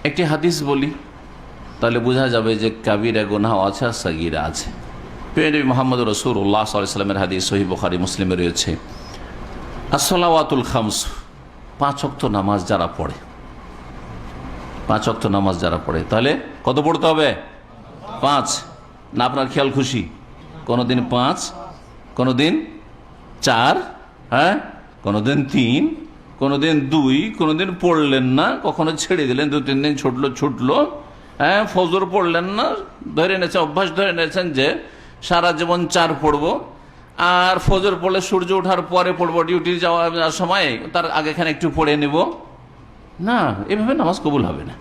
একটি হাদিস বলি, তাহলে বোঝা যাবে যে কাবিরা গুনাহ আছে আর সাগীরা আছে। নবী মুহাম্মদ রাসূলুল্লাহ সাল্লাল্লাহু আলাইহি ওয়াসাল্লামের হাদিস সহিহ বুখারী মুসলিমে রয়েছে, as-salawatul khams, 5 ওয়াক্ত নামাজ যারা পড়ে, 5 ওয়াক্ত নামাজ যারা পড়ে, তাহলে কত পড়তে হবে? 5 না? আপনার খেয়াল খুশি, কোনোদিন 5, কোনোদিন 4, হ্যাঁ, কোনোদিন 3, কোনোদিন 2, কোনোদিন পড়লেন না, কখনো ছেড়ে দিলেন, 2-3 দিন ছুটলো, হ্যাঁ, ফজর পড়লেন না, ধরে নিয়েছেন, অভ্যাস ধরে নিয়েছেন যে সারা জীবন 4 পড়বো, আর ফজর পড়লে সূর্য ওঠার পরে পড়বো, ডিউটি যাওয়ার সময় তার আগেখানে একটু পড়ে নেব না। এভাবে নামাজ কবুল হবে না।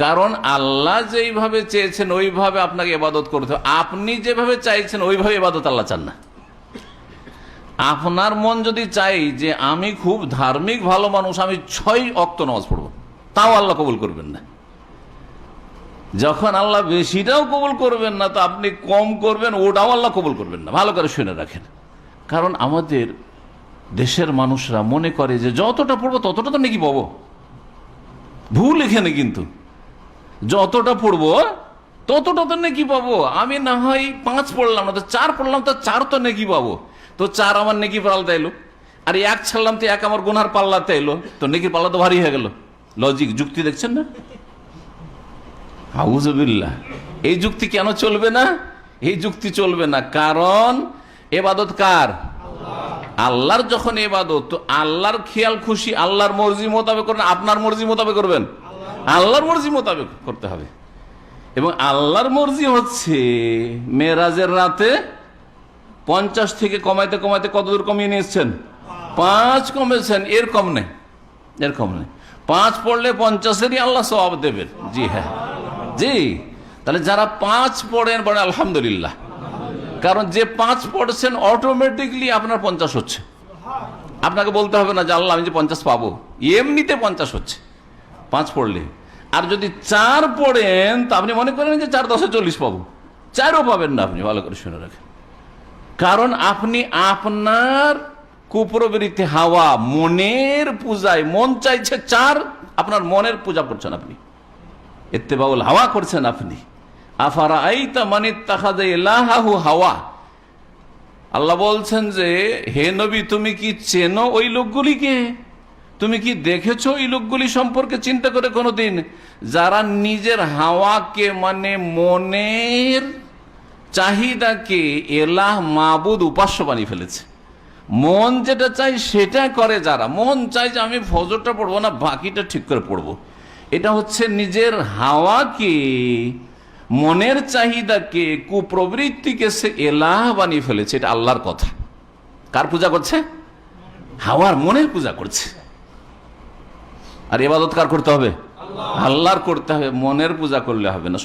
কারণ আল্লাহ যেইভাবে চেয়েছেন ওইভাবে আপনাকে ইবাদত করতে হবে। আপনি যেভাবে চাইছেন ওইভাবে ইবাদত আল্লাহ চান না। আপনার মন যদি চাই যে আমি খুব ধার্মিক ভালো মানুষ, আমি 6 ওয়াক্ত নামাজ পড়বো, তাও আল্লাহ কবুল করবেন না। যখন আল্লাহ বেশিটাও কবুল করবেন না, তো আপনি কম করবেন, ওটাও আল্লাহ কবুল করবেন না। ভালো করে শুনে রাখেন। কারণ আমাদের দেশের মানুষরা মনে করে যে যতটা পড়বো ততটা তো নেকি পাবো। ভুল এখানে, কিন্তু যতটা পড়বো ততটা তো নেকি পাবো। আমি না হয় 5 পড়লাম না, তো 4 পড়লাম, তো 4 তো নেকি পাবো, তো 4 আমার নেকি পাল্লাতে এলো। আর 1 ছাড়লাম, তো 1 আমার গুনার পাল্লাতে এলো, তো নেকির পাল্লা তো ভারী হয়ে গেল। লজিক, যুক্তি দেখছেন না? আউযুবিল্লাহ। এই যুক্তি কেন চলবে না? এই যুক্তি চলবে না, কারণ ইবাদত কার? আল্লাহর। যখন ইবাদত, তো আল্লাহর খেয়াল খুশি, আল্লাহর মর্জি মোতাবেক করবেন, আপনার মর্জি মোতাবেক করবেন? আল্লাহর মর্জি মোতাবেক করতে হবে। এবং আল্লাহর মর্জি হচ্ছে মেরাজের রাতে 50 থেকে কমাইতে কমাইতে কতদূর কমিয়ে নিয়ে এসছেন? 5 কমেছেন, এর কম নেই, এর কম নেই। 5 পড়লে 50-এরই আল্লাহ সওয়াব দেবেন। জি হ্যাঁ, জি। তাহলে যারা 5 পড়েন, বলেন আলহামদুলিল্লাহ। কারণ যে 5 পড়ছেন অটোমেটিকলি আপনার 50 হচ্ছে। আপনাকে বলতে হবে না যে আল্লাহ আমি যে 50 পাবো, এমনিতে 50 হচ্ছে 5 পড়লে। আর যদি 4 পড়েন, তা আপনি মনে করেন যে 4-10-এ 40 পাবো, 4ও পাবেন না। আপনি ভালো করে শুনে রাখেন। কারণ আপনি আপনার কুপ্রবৃত্তি হাওয়া, মনের পূজায়, মন চাইছে 4, আপনার মনের পূজা করছেন আপনি, ইত্তেবাউল হাওয়া করছেন আপনি। আফারাআইতা মান ইত্তাখাযা ইলাহাহু হাওয়া। আল্লাহ বলছেন যে হে নবী, তুমি কি চেনো ওই লোকগুলিকে? তুমি কি দেখেছো ওই লোকগুলি সম্পর্কে চিন্তা করে কোনোদিন, যারা নিজের হাওয়াকে, মানে মনের চাহিদাকে এলাহ, মাবুদ, উপাস্য বানিয়ে ফেলেছে। মন যেটা চাই সেটা করে যারা। মন চাই যে আমি ফজরটা পড়বো না, বাকিটা ঠিক করে পড়বো। এটা হচ্ছে নিজের হাওয়াকে, মনের চাহিদাকে, কুপ্রবৃত্তিকে সে এলাহ বানিয়ে ফেলেছে। এটা আল্লাহর কথা। কার পূজা করছে? হাওয়ার, মনের পূজা করছে। আর ইবাদত কার করতে হবে? আল্লাহর করতে হবে। মনের পূজা করলে হবে না।